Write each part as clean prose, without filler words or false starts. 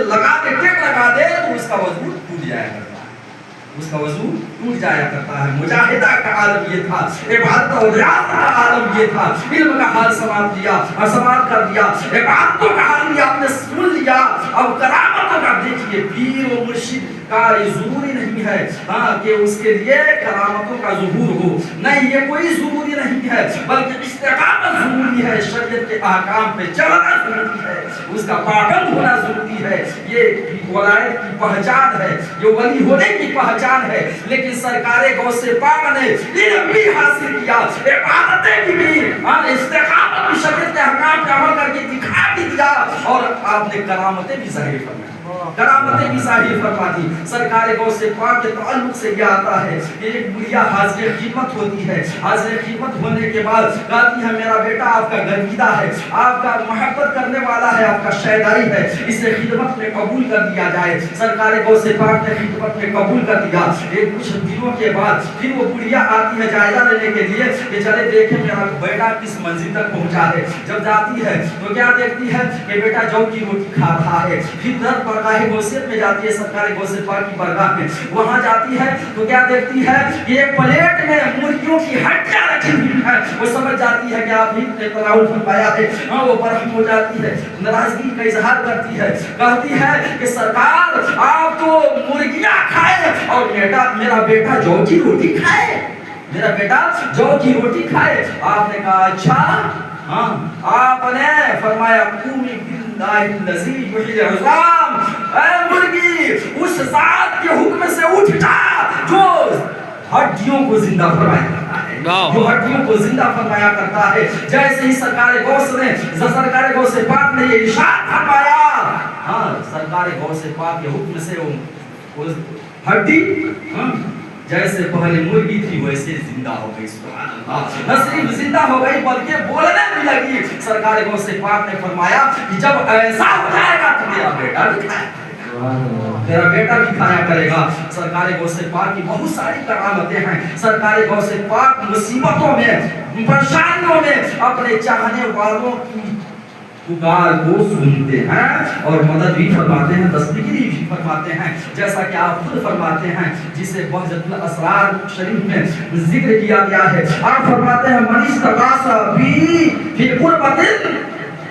لگا کے ٹیک لگا دے تو اس کا وضو ٹوٹ جایا کرتا ہے، اس کا وضو ٹوٹ جایا کرتا ہے۔ مجاہدہ کا عالم یہ تھا، عبادت اور ریاضت کا عالم یہ تھا، علم کا حال سماعت لیا اور سماعت کر دیا، عبادتوں کا حال بھی آپ نے سن لیا۔ اب کرامتوں کا دیکھیے، پیر و مرشد کا یہ ضروری نہیں ہے کہ اس کے لیے کرامتوں کا ظہور ہو، نہیں، یہ کوئی ضروری نہیں ہے، بلکہ استقامت ضروری ہے، شریعت کے احکام پہ چلنا ضروری ہے، اس کا پابند ہونا ضروری ہے۔ یہ ولایت کی پہچان ہے، یہ ولی ہونے کی پہچان ہے۔ لیکن سرکار غوث پاک نے علم بھی حاصل کیا، عبادتیں بھی کی، استقامت بھی شریعت کے احکام پہ عمل کر کے دکھا بھی دیا، اور آپ نے کرامتیں بھی ظاہر فرمائی، کرامتیں بھی ظاہر فرما دی۔ سرکار غوث پاک کے تعلق سے یہ آتا ہے کہ ایک بڑھیا حاضر خدمت ہوتی ہے، حاضر خدمت ہونے کے بعد کہتی ہے میرا بیٹا آپ کا گرویدہ ہے، آپ کا محبت کرنے والا ہے، آپ کا شیدائی ہے، اسے خدمت میں قبول کر دیا جائے۔ سرکار غوث پاک نے خدمت میں قبول کر دیا۔ ایک کچھ دنوں کے بعد پھر وہ بڑھیا آتی ہے جائزہ لینے کے لیے کہ چلے دیکھیں میرا بیٹا کس منزل تک پہنچا ہے۔ جب جاتی ہے تو کیا دیکھتی ہے کہ بیٹا جو کی روٹی کھا رہا ہے۔ پھر در بارگاہ غوثیت میں جاتی ہے، سرکار غوث پاک کی بارگاہ میں، وہاں جاتی ہے تو کیا دیکھتی ہے کہ ایک پلیٹ میں مرغیوں کی ہڈیاں رکھی ہوئی ہیں۔ وہ سمجھ جاتی ہے کہ آپ ہی نے تناول فرمایا ہے، وہ برہم ہو جاتی ہے، ناراضگی کا اظہار کرتی ہے، کہتی ہے کہ سرکار آپ تو مرغیاں کھائے اور میرا بیٹا جو کی روٹی کھائے، میرا بیٹا جو کی روٹی کھائے۔ آپ نے کہا اچھا، آپ نے فرمایا قومی باللہ الذی یحیی العظام، اے مرغی اس ذات کے حکم سے اٹھ جا جو ہڈیوں کو زندہ فرمایا کرتا ہے، جو ہڈیوں کو زندہ فرمایا کرتا ہے۔ جیسے ہی سرکار غوث پاک نے یہ ارشاد فرمایا، سرکار غوث پاک کے حکم سے وہ ہڈی جیسے پہلے مرغی تھی ویسے زندہ ہو گئی۔ سبحان اللہ، نہ صرف زندہ ہو گئی بلکہ بولنے بھی لگی۔ سرکار غوث پاک نے فرمایا کہ جب ایسا ہو جائے گا تو میرا بیٹا بھی کھایا کرے گا، میرا بیٹا بھی کھایا کرے گا۔ سرکار غوث پاک کی بہت ساری کرامتیں ہیں۔ سرکار غوث پاک مصیبتوں میں، پریشانیوں میں اپنے چاہنے والوں کی پکار کو سنتے ہیں اور مدد بھی فرماتے ہیں، دستگیری بھی فرماتے ہیں، جیسا کہ آپ خود فرماتے ہیں، جسے بہجت الاسرار شریف میں ذکر کیا گیا ہے۔ آپ فرماتے ہیں من استغاث بی فی قربۃ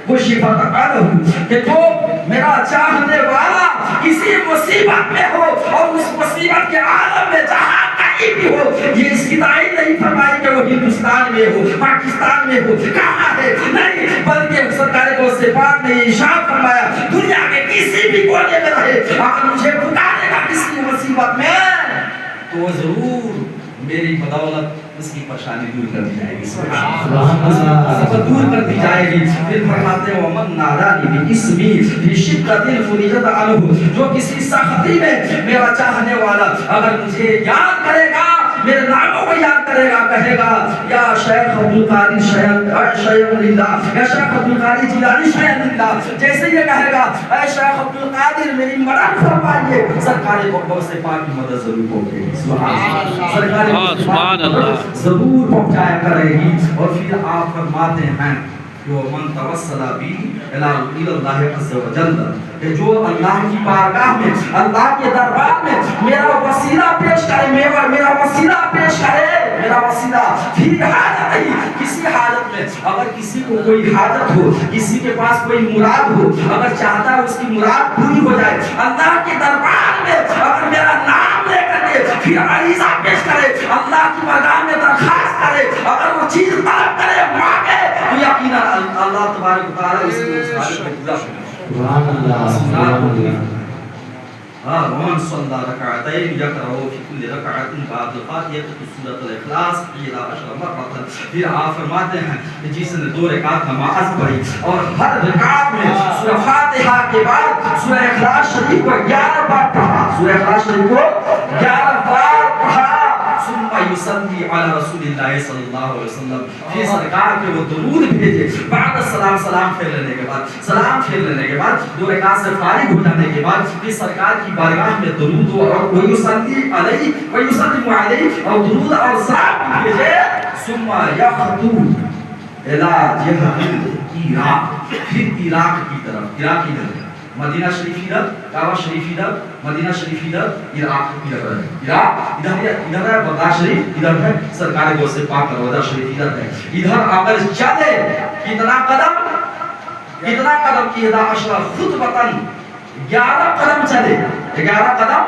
کشفت عنہ، کہ جو میرا چاہنے والا کسی مصیبت میں ہو اور اس مصیبت کے عالم میں جہاں کہیں بھی ہو، یہ اس کی تعین نہیں فرمائی کہ وہ ہندوستان میں ہو، پاکستان میں ہو، کہاں ہے، نہیں، بلکہ سرکار غوث پاک نے ارشاد فرمایا دنیا کے کسی بھی کونے میں رہے، اگر مجھے پکارے گا کسی مصیبت میں تو وہ ضرور میری بدولت اس کی پریشانی دور کر دی جائے گی، مصیبت دور کر دی جائے گی۔ پھر فرماتے ہیں ومن نادانی باسمی فی شدۃ فریجت عنہ، جو کسی سختی میں میرا چاہنے والا اگر مجھے یاد کرے گا، میرے ناموں کو یاد کرے گا، کہے گا یا شیخ عبدالقادر شیخ اللہ، یا شیخ عبدالقادر جیلانی شیخ اللہ، جیسے یہ کہے گا اے شیخ عبدالقادر میری مدد فرمائیے، سرکار غوث پاک کی مدد ضرور ہوگی۔ سرکار ضرور پہنچایا کرے گی۔ اور پھر آپ فرماتے ہیں جو من توسل بی الی اللہ عز وجل، کہ جو اللہ کی بارگاہ میں، اللہ کے دربار میں میرا وسیلہ پیش کرے، میرا وسیلہ پیش کرے، میرا وسیلہ پھر حاجت نہیں، کسی حاجت میں اگر کسی کو کوئی حاجت ہو، کسی کے پاس کوئی مراد ہو، اگر چاہتا ہے اس کی مراد پوری ہو جائے، اللہ کے دربار میں اگر میرا نام لے کر کے پھر عریضہ پیش کرے، اللہ کی بارگاہ میں درخواست کرے، اگر وہ چیز طلب کرے، مانگے، تو یقیناً اللہ تبارک و تعالیٰ اس کو اس حاجت میں پورا کرے۔ سبحان اللہ، سبحان اللہ۔ ومن صلى ركعتين يقرأ في كل ركعة بعد الفاتحة سورة الإخلاص إلى 10 مرة۔ پھر آپ فرماتے ہیں کہ جس نے 2 رکعت نماز پڑھی اور ہر رکعت میں سورہ فاتحہ کے بعد سورہ اخلاص شریف کو 11 بار پڑھا، سورہ اخلاص شریف کو 11 بار پڑھا، ثم يصلي على رسول اللہ صلی اللہ علیہ وسلم، پھر سرکار کے وہ درود بھیجے، بعد السلام، سلام پھیر لینے کے بعد، سلام پھیر لینے کے بعد 2 رکعت سے فارغ ہو جانے کے بعد پھر سرکار کی بارگاہ میں درود اور ویصلی علیہ ویسلم علیہ اور درود اور سلام بھیجے، ثم یخطو الی جہت العراق، پھر عراق کی طرف، عراق کی طرف مدینہ شریف ادھر، کعبہ شریف ادھر، مدینہ شریف ادھر، عراق ادھر ہے، عراق ادھر ہے، بغداد شریف ادھر ہے، سرکار غوث پاک کا روضہ شریف ادھر ہے. ادھر اگر چلے کتنا قدم کی 11 خطوۃً، 11 قدم چلے، 11 قدم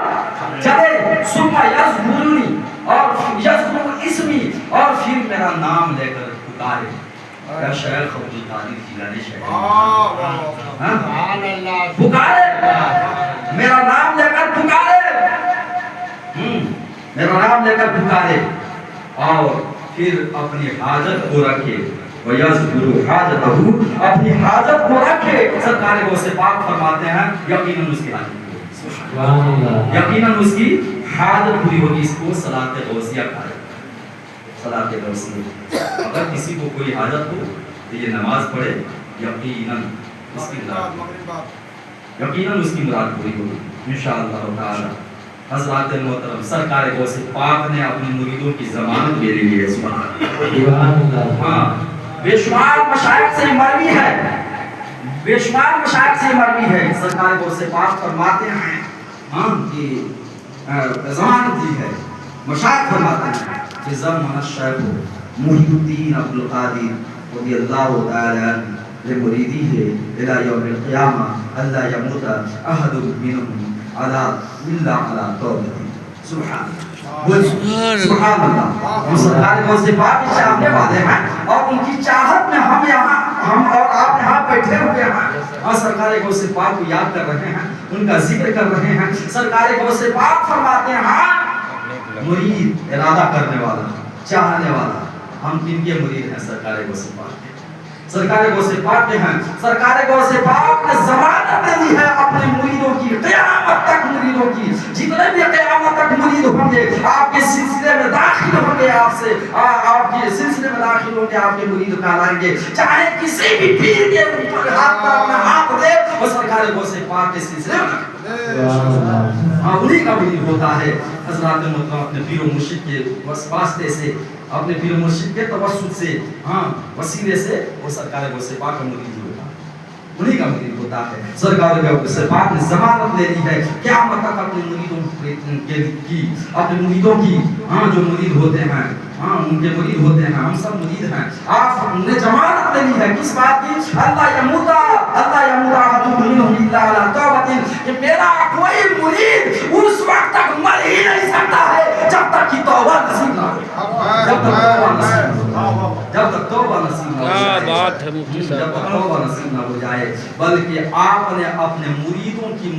چلے، ثم یذکرنی، اور یذکر اسمی، اور پھر میرا نام لے کر پکارے. یا شیخ عبدالقادر جیلانی شیخ پکارے، میرا نام لے کر پکارے، میرا نام لے کر پکارے، اور پھر اپنی حاجت کو رکھے. وَيَذْكُرُ حَاجَتَهُ، اپنی حاجت کو رکھے. سرکار غوث پاک فرماتے ہیں یقیناً اس کی حاجت پوری ہوگی، یقیناً اس کی حاجت پوری ہوگی. اس کو صلاۃ غوثیہ کہا، صلاۃ غوثیہ. اگر کسی کو کوئی حاجت ہو تو یہ نماز پڑھے، یقیناً اس کی مراد پوری ہوگی انشاءاللہ تعالی. حضرات محترم، سرکار غوث پاک نے اپنے مریدوں کی ضمانت میرے لیے سبحان اللہ. ہاں، بے شمار مشائخ سے مروی ہے، بے شمار مشائخ سے مروی ہے. سرکار غوث پاک فرماتے ہیں ہاں کہ ضمانت دی ہے. مشائخ فرماتے ہیں کہ ضمن الشیخ محی الدین عبدالقادر رضی اللہ تعالی عنہ لمریدیہ الی یوم القیامہ الا یموت احد منہم الا علی توبۃ. سبحان اللہ. سرکار غوث پاک کے چاہنے والے ہیں، اور ان کی چاہت میں ہم اور آپ یہاں بیٹھے ہوئے ہیں، اور سرکار غوث پاک کو یاد کر رہے ہیں، ان کا ذکر کر رہے ہیں. سرکار غوث پاک فرماتے ہیں ہاں مرید ارادہ کرنے والا، چاہنے والا. ہم کن کے مرید ہیں؟ سرکار غوث پاک کے، سرکار غوث پاک کے ہیں. سرکار غوث پاک نے ضمانت دی ہے اپنے مریدوں کی، قیامت تک مریدوں کی. جتنے بھی قیامت تک مرید ہوں گے آپ کے سلسلے میں داخل ہوں گے، آپ سے آپ کے سلسلے میں داخل ہوں گے، آپ کے مرید کہلائیں گے. چاہے کسی بھی پیر کے اوپر ہاتھ پر اپنا ہاتھ دے، وہ سرکار غوث پاک کے سلسلے میں انہی کا مرید ہوتا ہے. حضرات محترم، اپنے پیر و مرشد کے واسطے سے، اپنے پیر و مرشد کے توسط سے، ہاں وسیلے سے وہ سرکار غوث پاک کا مرید ہوتا ہے، انہی کا مرید ہوتا ہے. سرکار غوث پاک نے ضمانت لے لی ہے قیامت تک اپنے مریدوں کی، اپنے مریدوں کی. ہاں جو مرید ہوتے ہیں، ہاں ان کے مرید ہوتے ہیں، ہم سب مرید ہیں. آپ نے ضمانت لے لی ہے کس بات کی؟ اللہ یموت احد منہم الا علی توبۃ، کہ میرا کوئی مرید اس وقت تک مر ہی نہیں سکتا ہے جب تک کہ توبہ نصیب نہ ہو، جب تک توبہ نصیب نہ ہو جائے. بلکہ آپ نے اپنے مریدوں کی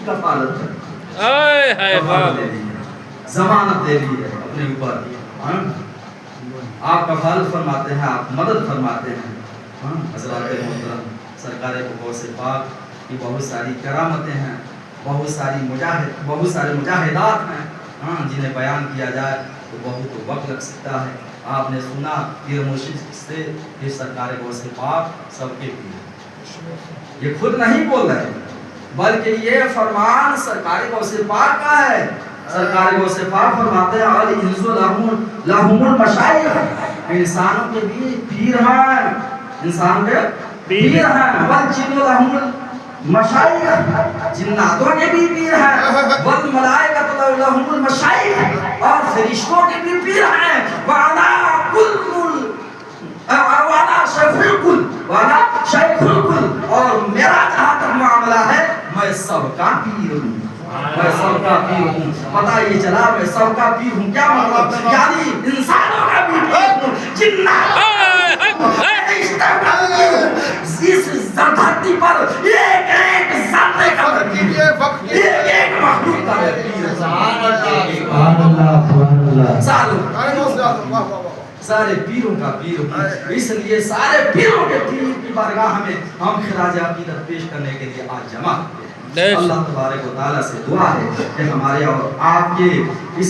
کفالت کر ضمانت دے دی ہے اپنے اوپر. آپ کفالت فرماتے ہیں، آپ مدد فرماتے ہیں. حضرات محترم، سرکار غوث پاک کی بہت ساری کرامتیں ہیں، بہت سارے مجاہدات ہیں، جنہیں بیان کیا جائے تو بہت وقت لگ سکتا ہے. آپ نے سنا پیر مرشد سے کہ سرکار غوث پاک سب کے پیر، یہ خود نہیں بول رہے بلکہ یہ فرمان سرکار غوث پاک کا ہے. سرکار غوث پاک فرماتے ہیں الانس لہم المشائخ، انسانوں کے بھی پیر ہیں، انسانوں کے پیر ہیں. والجن لہم المشائخ، جناتوں کے بھی پیر ہیں. والملائکۃ لہم المشائخ، اور فرشتوں کے بھی پیر ہیں. وانا شیخ الکل، اور میرا جہاں تک معاملہ ہے میں سب کا پیر ہوں، میں سب کا پیر ہوں. پتہ یہ چلا میں سب کا پیر ہوں، کیا مطلب؟ یعنی انسانوں کا بھی پیر ہوں، جناتوں اس دھرتی پر ایک ذرے کا ایک مخلوق کا پیر. سارے پیروں کا پیر ہوں. اس لیے سارے پیروں کے پیر کی بارگاہ میں ہم خراج عقیدت پیش کرنے کے لیے آج جمع ہوئے. اللہ تبارک و تعالیٰ سے دعا ہے کہ ہمارے اور آپ کے اس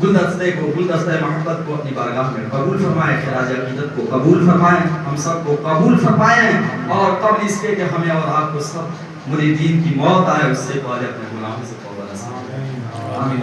گلدستہ محبت کو اپنی بارگاہ میں قبول فرمائیں، خراج عقیدت کو قبول فرمائیں، ہم سب کو قبول فرمائیں. اور قبل اس کے کہ ہمیں اور آپ کو سب مریدین کی موت آئے، اس سے پہلے اپنے گناہوں سے توبہ نصیب. آمین.